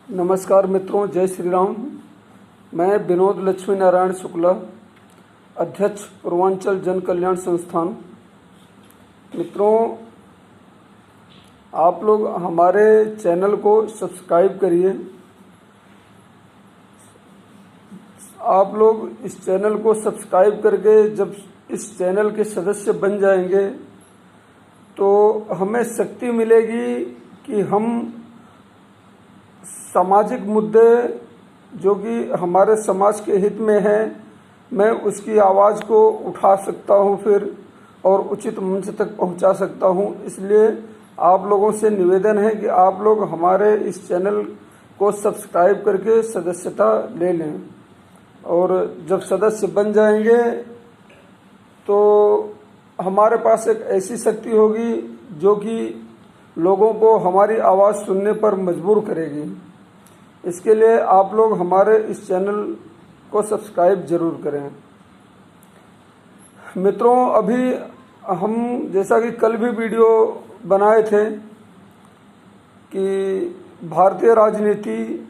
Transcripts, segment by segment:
नमस्कार मित्रों, जय श्री राम। मैं विनोद लक्ष्मी नारायण शुक्ला, अध्यक्ष पूर्वांचल जन कल्याण संस्थान। मित्रों, आप लोग हमारे चैनल को सब्सक्राइब करिए। आप लोग इस चैनल को सब्सक्राइब करके जब इस चैनल के सदस्य बन जाएंगे तो हमें शक्ति मिलेगी कि हम सामाजिक मुद्दे जो कि हमारे समाज के हित में हैं, मैं उसकी आवाज़ को उठा सकता हूं फिर और उचित मंच तक पहुंचा सकता हूं। इसलिए आप लोगों से निवेदन है कि आप लोग हमारे इस चैनल को सब्सक्राइब करके सदस्यता ले लें और जब सदस्य बन जाएंगे तो हमारे पास एक ऐसी शक्ति होगी जो कि लोगों को हमारी आवाज़ सुनने पर मजबूर करेगी। इसके लिए आप लोग हमारे इस चैनल को सब्सक्राइब जरूर करें। मित्रों, अभी हम जैसा कि कल भी वीडियो बनाए थे कि भारतीय राजनीति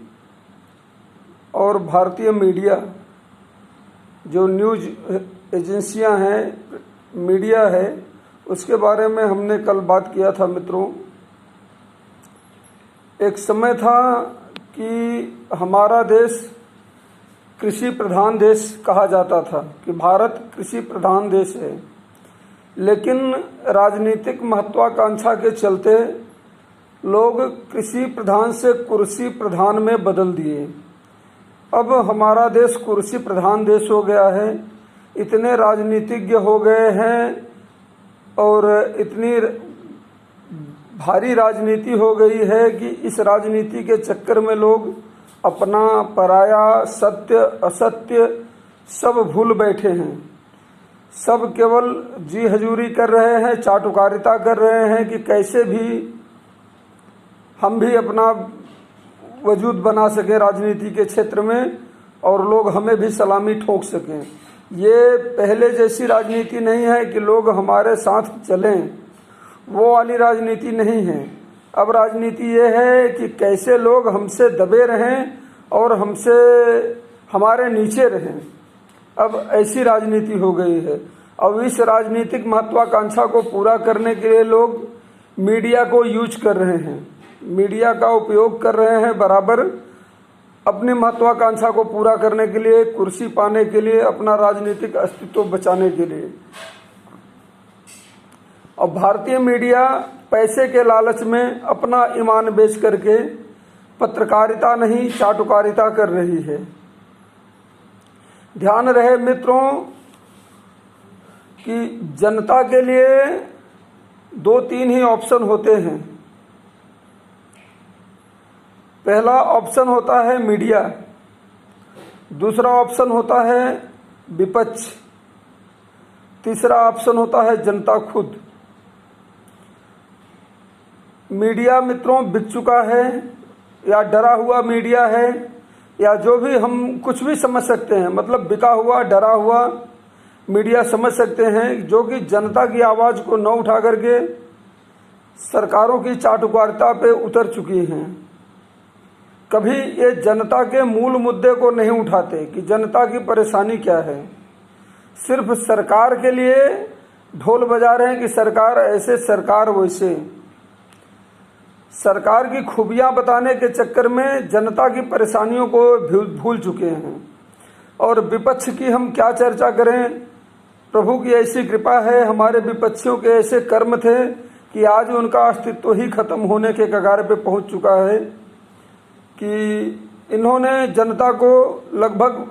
और भारतीय मीडिया, जो न्यूज़ एजेंसियां हैं, मीडिया है, उसके बारे में हमने कल बात किया था। मित्रों, एक समय था कि हमारा देश कृषि प्रधान देश कहा जाता था कि भारत कृषि प्रधान देश है, लेकिन राजनीतिक महत्वाकांक्षा के चलते लोग कृषि प्रधान से कुर्सी प्रधान में बदल दिए। अब हमारा देश कुर्सी प्रधान देश हो गया है। इतने राजनीतिज्ञ हो गए हैं और इतनी भारी राजनीति हो गई है कि इस राजनीति के चक्कर में लोग अपना पराया, सत्य असत्य सब भूल बैठे हैं। सब केवल जी हजूरी कर रहे हैं, चाटुकारिता कर रहे हैं कि कैसे भी हम भी अपना वजूद बना सके राजनीति के क्षेत्र में और लोग हमें भी सलामी ठोक सकें। ये पहले जैसी राजनीति नहीं है कि लोग हमारे साथ चलें, वो वाली राजनीति नहीं है। अब राजनीति ये है कि कैसे लोग हमसे दबे रहें और हमसे हमारे नीचे रहें। अब ऐसी राजनीति हो गई है। अब इस राजनीतिक महत्वाकांक्षा को पूरा करने के लिए लोग मीडिया को यूज कर रहे हैं, मीडिया का उपयोग कर रहे हैं बराबर अपनी महत्वाकांक्षा को पूरा करने के लिए, कुर्सी पाने के लिए, अपना राजनीतिक अस्तित्व बचाने के लिए। और भारतीय मीडिया पैसे के लालच में अपना ईमान बेच करके पत्रकारिता नहीं चाटुकारिता कर रही है। ध्यान रहे मित्रों कि जनता के लिए 2-3 ही ऑप्शन होते हैं। पहला ऑप्शन होता है मीडिया, दूसरा ऑप्शन होता है विपक्ष, तीसरा ऑप्शन होता है जनता खुद। मीडिया मित्रों बिक चुका है, या डरा हुआ मीडिया है, या जो भी हम कुछ भी समझ सकते हैं, मतलब बिका हुआ, डरा हुआ मीडिया समझ सकते हैं, जो कि जनता की आवाज़ को न उठा करके सरकारों की चाटुकारिता पे उतर चुकी हैं। कभी ये जनता के मूल मुद्दे को नहीं उठाते कि जनता की परेशानी क्या है। सिर्फ सरकार के लिए ढोल बजा रहे हैं कि सरकार ऐसे, सरकार वैसे। सरकार की खूबियां बताने के चक्कर में जनता की परेशानियों को भूल चुके हैं। और विपक्ष की हम क्या चर्चा करें। प्रभु की ऐसी कृपा है, हमारे विपक्षियों के ऐसे कर्म थे कि आज उनका अस्तित्व ही खत्म होने के कगार पे पहुंच चुका है कि इन्होंने जनता को लगभग,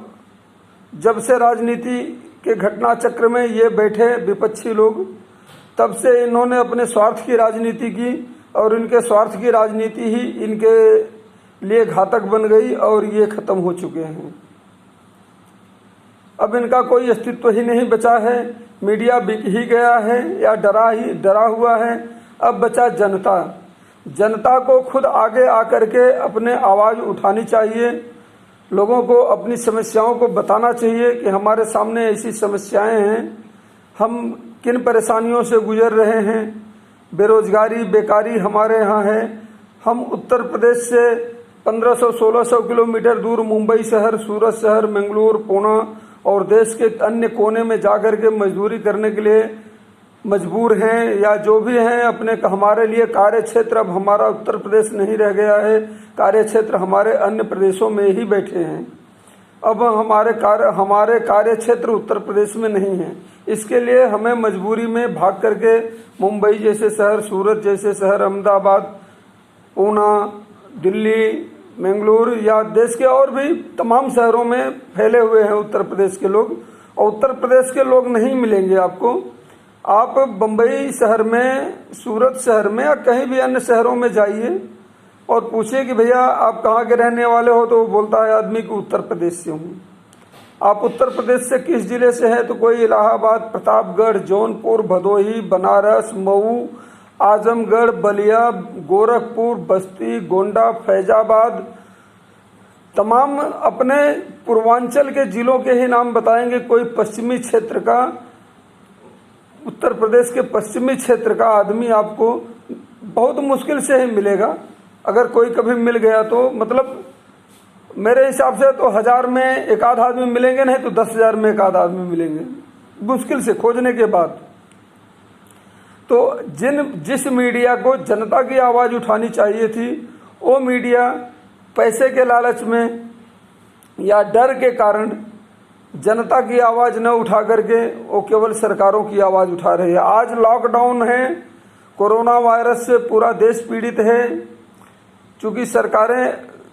जब से राजनीति के घटना चक्र में ये बैठे विपक्षी लोग, तब से इन्होंने अपने स्वार्थ की राजनीति की और इनके स्वार्थ की राजनीति ही इनके लिए घातक बन गई और ये खत्म हो चुके हैं। अब इनका कोई अस्तित्व ही नहीं बचा है। मीडिया बिक ही गया है या डरा हुआ है। अब बचा जनता। जनता को खुद आगे आकर के अपने आवाज़ उठानी चाहिए, लोगों को अपनी समस्याओं को बताना चाहिए कि हमारे सामने ऐसी समस्याएं हैं, हम किन परेशानियों से गुजर रहे हैं। बेरोजगारी, बेकारी हमारे यहाँ है। हम उत्तर प्रदेश से 1500-1600 किलोमीटर दूर मुंबई शहर, सूरत शहर, मंगलुरु, पुणे और देश के अन्य कोने में जाकर के मजदूरी करने के लिए मजबूर हैं, या जो भी हैं अपने हमारे लिए कार्य क्षेत्र, अब हमारा उत्तर प्रदेश नहीं रह गया है, कार्य क्षेत्र हमारे अन्य प्रदेशों में ही बैठे हैं। अब हमारे कार्य क्षेत्र उत्तर प्रदेश में नहीं है। इसके लिए हमें मजबूरी में भाग करके मुंबई जैसे शहर, सूरत जैसे शहर, अहमदाबाद, पुणे, दिल्ली, मंगलुरु या देश के और भी तमाम शहरों में फैले हुए हैं उत्तर प्रदेश के लोग। और उत्तर प्रदेश के लोग नहीं मिलेंगे आपको। आप बम्बई शहर में, सूरत शहर में या कहीं भी अन्य शहरों में जाइए और पूछिए कि भैया आप कहाँ के रहने वाले हो, तो वो बोलता है आदमी कि उत्तर प्रदेश से हूँ। आप उत्तर प्रदेश से किस जिले से हैं, तो कोई इलाहाबाद, प्रतापगढ़, जौनपुर, भदोही, बनारस, मऊ, आजमगढ़, बलिया, गोरखपुर, बस्ती, गोंडा, फैजाबाद, तमाम अपने पूर्वांचल के जिलों के ही नाम बताएंगे। कोई पश्चिमी क्षेत्र का, उत्तर प्रदेश के पश्चिमी क्षेत्र का आदमी आपको बहुत मुश्किल से ही मिलेगा। अगर कोई कभी मिल गया तो मतलब मेरे हिसाब से तो 1000 में एक आध आदमी मिलेंगे, नहीं तो 10,000 में एक आध आदमी मिलेंगे, मुश्किल से खोजने के बाद। तो जिस मीडिया को जनता की आवाज़ उठानी चाहिए थी, वो मीडिया पैसे के लालच में या डर के कारण जनता की आवाज़ न उठा करके वो केवल सरकारों की आवाज़ उठा रही है। आज लॉकडाउन है, कोरोना वायरस से पूरा देश पीड़ित है। चूँकि सरकारें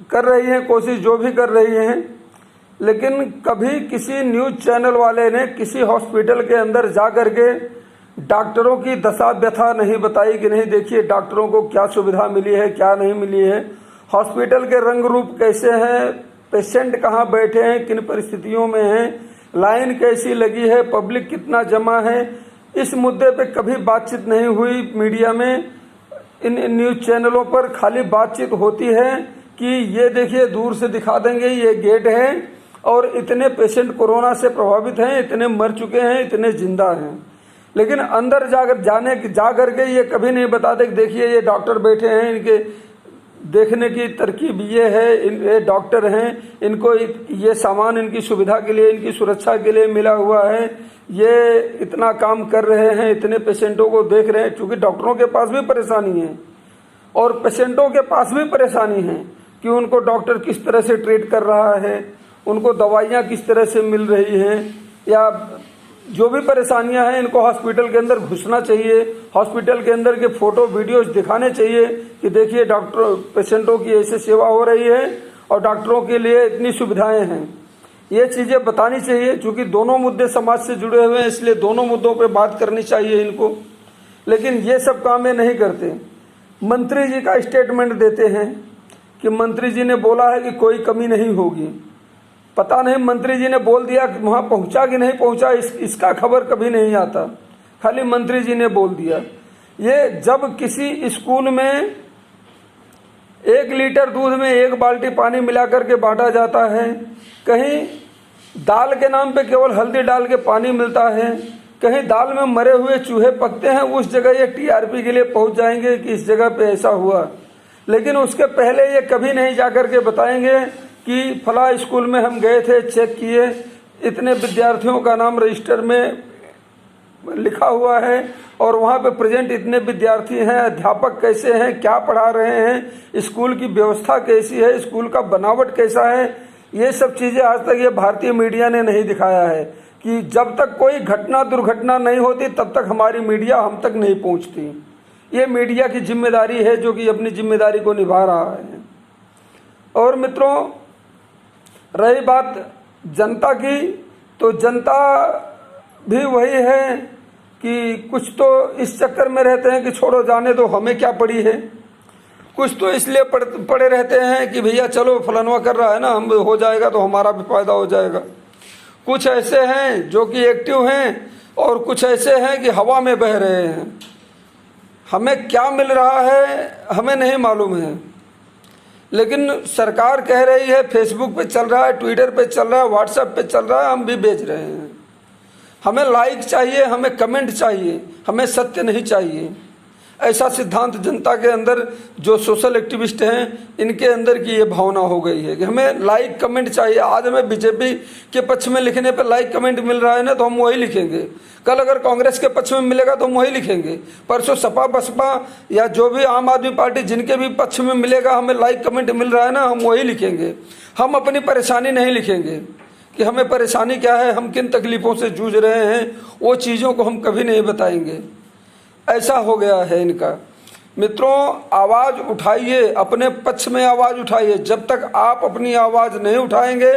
कर रही हैं कोशिश, जो भी कर रही हैं, लेकिन कभी किसी न्यूज़ चैनल वाले ने किसी हॉस्पिटल के अंदर जा कर के डॉक्टरों की दशा व्यथा नहीं बताई कि नहीं देखिए डॉक्टरों को क्या सुविधा मिली है, क्या नहीं मिली है, हॉस्पिटल के रंग रूप कैसे हैं, पेशेंट कहाँ बैठे हैं, किन परिस्थितियों में हैं, लाइन कैसी लगी है, पब्लिक कितना जमा है। इस मुद्दे पे कभी बातचीत नहीं हुई मीडिया में। इन न्यूज़ चैनलों पर खाली बातचीत होती है कि ये देखिए दूर से दिखा देंगे, ये गेट है और इतने पेशेंट कोरोना से प्रभावित हैं, इतने मर चुके हैं, इतने जिंदा हैं। लेकिन अंदर जा करके ये कभी नहीं बताते कि देखिए ये डॉक्टर बैठे हैं, इनके देखने की तरकीब ये है, ये डॉक्टर हैं, इनको ये सामान इनकी सुविधा के लिए, इनकी सुरक्षा के लिए मिला हुआ है, ये इतना काम कर रहे हैं, इतने पेशेंटों को देख रहे हैं। क्योंकि डॉक्टरों के पास भी परेशानी है और पेशेंटों के पास भी परेशानी है कि उनको डॉक्टर किस तरह से ट्रीट कर रहा है, उनको दवाइयाँ किस तरह से मिल रही हैं, या जो भी परेशानियां हैं इनको हॉस्पिटल के अंदर घुसना चाहिए, हॉस्पिटल के अंदर के फोटो वीडियोज दिखाने चाहिए कि देखिए डॉक्टर पेशेंटों की ऐसे सेवा हो रही है और डॉक्टरों के लिए इतनी सुविधाएं हैं। ये चीज़ें बतानी चाहिए। क्योंकि दोनों मुद्दे समाज से जुड़े हुए हैं, इसलिए दोनों मुद्दों पे बात करनी चाहिए इनको। लेकिन ये सब काम ये नहीं करते। मंत्री जी का स्टेटमेंट देते हैं कि मंत्री जी ने बोला है कि कोई कमी नहीं होगी। पता नहीं मंत्री जी ने बोल दिया कि वहाँ पहुँचा कि नहीं पहुँचा, इसका खबर कभी नहीं आता, खाली मंत्री जी ने बोल दिया। ये जब किसी स्कूल में 1 लीटर दूध में 1 बाल्टी पानी मिलाकर के बांटा जाता है, कहीं दाल के नाम पे केवल हल्दी डाल के पानी मिलता है, कहीं दाल में मरे हुए चूहे पकते हैं, उस जगह ये टीआरपी के लिए पहुंच जाएंगे कि इस जगह पे ऐसा हुआ। लेकिन उसके पहले ये कभी नहीं जाकर के बताएंगे कि फला स्कूल में हम गए थे, चेक किए, इतने विद्यार्थियों का नाम रजिस्टर में लिखा हुआ है और वहाँ पे प्रेजेंट इतने विद्यार्थी हैं, अध्यापक कैसे हैं, क्या पढ़ा रहे हैं, स्कूल की व्यवस्था कैसी है, स्कूल का बनावट कैसा है। ये सब चीज़ें आज तक ये भारतीय मीडिया ने नहीं दिखाया है कि जब तक कोई घटना दुर्घटना नहीं होती तब तक हमारी मीडिया हम तक नहीं पहुँचती। ये मीडिया की जिम्मेदारी है जो कि अपनी जिम्मेदारी को निभा रहा है। और मित्रों, रही बात जनता की, तो जनता भी वही है कि कुछ तो इस चक्कर में रहते हैं कि छोड़ो जाने दो, हमें क्या पड़ी है। कुछ तो इसलिए पड़े रहते हैं कि भैया चलो फलानवा कर रहा है ना, हम हो जाएगा तो हमारा भी फायदा हो जाएगा। कुछ ऐसे हैं जो कि एक्टिव हैं और कुछ ऐसे हैं कि हवा में बह रहे हैं। हमें क्या मिल रहा है हमें नहीं मालूम है, लेकिन सरकार कह रही है, फेसबुक पे चल रहा है, ट्विटर पे चल रहा है, व्हाट्सएप पे चल रहा है, हम भी बेच रहे हैं। हमें लाइक चाहिए, हमें कमेंट चाहिए, हमें सत्य नहीं चाहिए। ऐसा सिद्धांत जनता के अंदर जो सोशल एक्टिविस्ट हैं इनके अंदर की ये भावना हो गई है कि हमें लाइक कमेंट चाहिए। आज हमें बीजेपी के पक्ष में लिखने पर लाइक कमेंट मिल रहा है ना, तो हम वही लिखेंगे। कल अगर कांग्रेस के पक्ष में मिलेगा तो हम वही लिखेंगे। परसों सपा बसपा या जो भी आम आदमी पार्टी जिनके भी पक्ष में मिलेगा, हमें लाइक कमेंट मिल रहा है ना, हम वही लिखेंगे। हम अपनी परेशानी नहीं लिखेंगे कि हमें परेशानी क्या है, हम किन तकलीफ़ों से जूझ रहे हैं, वो चीज़ों को हम कभी नहीं बताएंगे। ऐसा हो गया है इनका। मित्रों, आवाज़ उठाइए, अपने पक्ष में आवाज़ उठाइए। जब तक आप अपनी आवाज़ नहीं उठाएंगे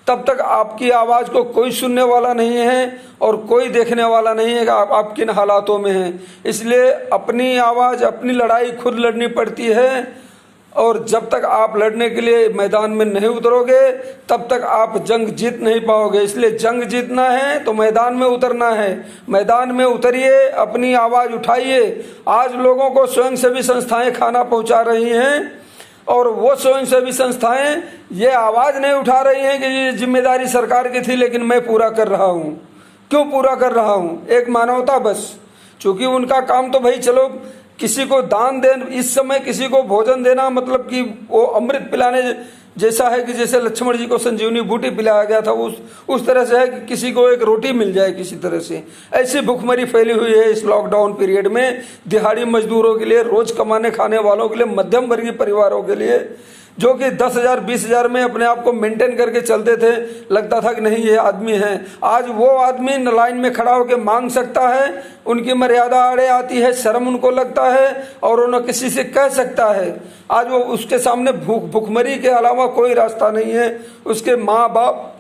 तब तक आपकी आवाज़ को कोई सुनने वाला नहीं है और कोई देखने वाला नहीं है कि आप किन हालातों में हैं। इसलिए अपनी आवाज़, अपनी लड़ाई खुद लड़नी पड़ती है। और जब तक आप लड़ने के लिए मैदान में नहीं उतरोगे तब तक आप जंग जीत नहीं पाओगे। इसलिए जंग जीतना है तो मैदान में उतरना है। मैदान में उतरिए, अपनी आवाज़ उठाइए। आज लोगों को स्वयंसेवी संस्थाएं खाना पहुंचा रही हैं और वो स्वयंसेवी संस्थाएं ये आवाज़ नहीं उठा रही हैं कि ये जिम्मेदारी सरकार की थी लेकिन मैं पूरा कर रहा हूँ। क्यों पूरा कर रहा हूँ? एक मानवता बस। चूँकि उनका काम तो भाई चलो किसी को दान दें, इस समय किसी को भोजन देना मतलब कि वो अमृत पिलाने जैसा है कि जैसे लक्ष्मण जी को संजीवनी बूटी पिलाया गया था, उस तरह से है कि किसी को एक रोटी मिल जाए किसी तरह से। ऐसी भुखमरी फैली हुई है इस लॉकडाउन पीरियड में। दिहाड़ी मजदूरों के लिए, रोज कमाने खाने वालों के लिए, मध्यम वर्गीय परिवारों के लिए, जो कि 10,000 20,000 में अपने आप को मेंटेन करके चलते थे, लगता था कि नहीं ये आदमी है। आज वो आदमी लाइन में खड़ा होकर मांग सकता है, उनकी मर्यादा आड़े आती है, शर्म उनको लगता है और उन्हें किसी से कह सकता है। आज वो उसके सामने भूखमरी के अलावा कोई रास्ता नहीं है। उसके माँ बाप,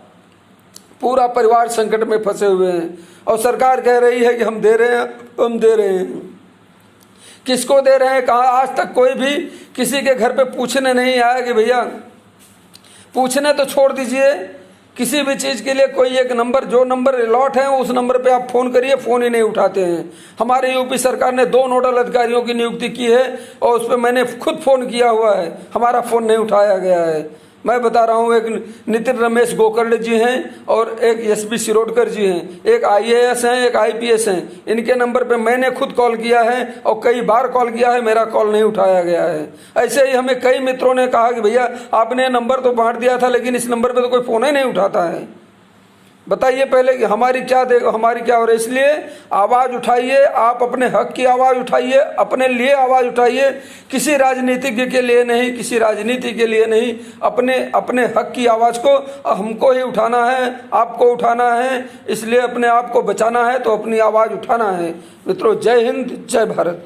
पूरा परिवार संकट में फंसे हुए हैं और सरकार कह रही है कि हम दे रहे हैं, हम दे रहे हैं। किसको दे रहे हैं? कहाँ? आज तक कोई भी किसी के घर पे पूछने नहीं आया कि भैया, पूछने तो छोड़ दीजिए, किसी भी चीज़ के लिए कोई एक नंबर, जो नंबर अलॉट है उस नंबर पे आप फ़ोन करिए, फ़ोन ही नहीं उठाते हैं। हमारे यूपी सरकार ने 2 नोडल अधिकारियों की नियुक्ति की है और उस पर मैंने खुद फ़ोन किया हुआ है, हमारा फ़ोन नहीं उठाया गया है। मैं बता रहा हूँ, एक नितिन रमेश गोकर्ण जी हैं और एक एसबी शिरोडकर जी हैं, एक IAS हैं, एक IPS हैं। इनके नंबर पे मैंने खुद कॉल किया है और कई बार कॉल किया है, मेरा कॉल नहीं उठाया गया है। ऐसे ही हमें कई मित्रों ने कहा कि भैया आपने नंबर तो बांट दिया था लेकिन इस नंबर पे तो कोई फ़ोन ही नहीं उठाता है। बताइए पहले कि हमारी क्या हो रही है। इसलिए आवाज़ उठाइए, आप अपने हक की आवाज़ उठाइए, अपने लिए आवाज़ उठाइए, किसी राजनीतिज्ञ के लिए नहीं, किसी राजनीति के लिए नहीं। अपने हक की आवाज़ को हमको ही उठाना है, आपको उठाना है। इसलिए अपने आप को बचाना है तो अपनी आवाज़ उठाना है। मित्रों, जय हिंद, जय भारत।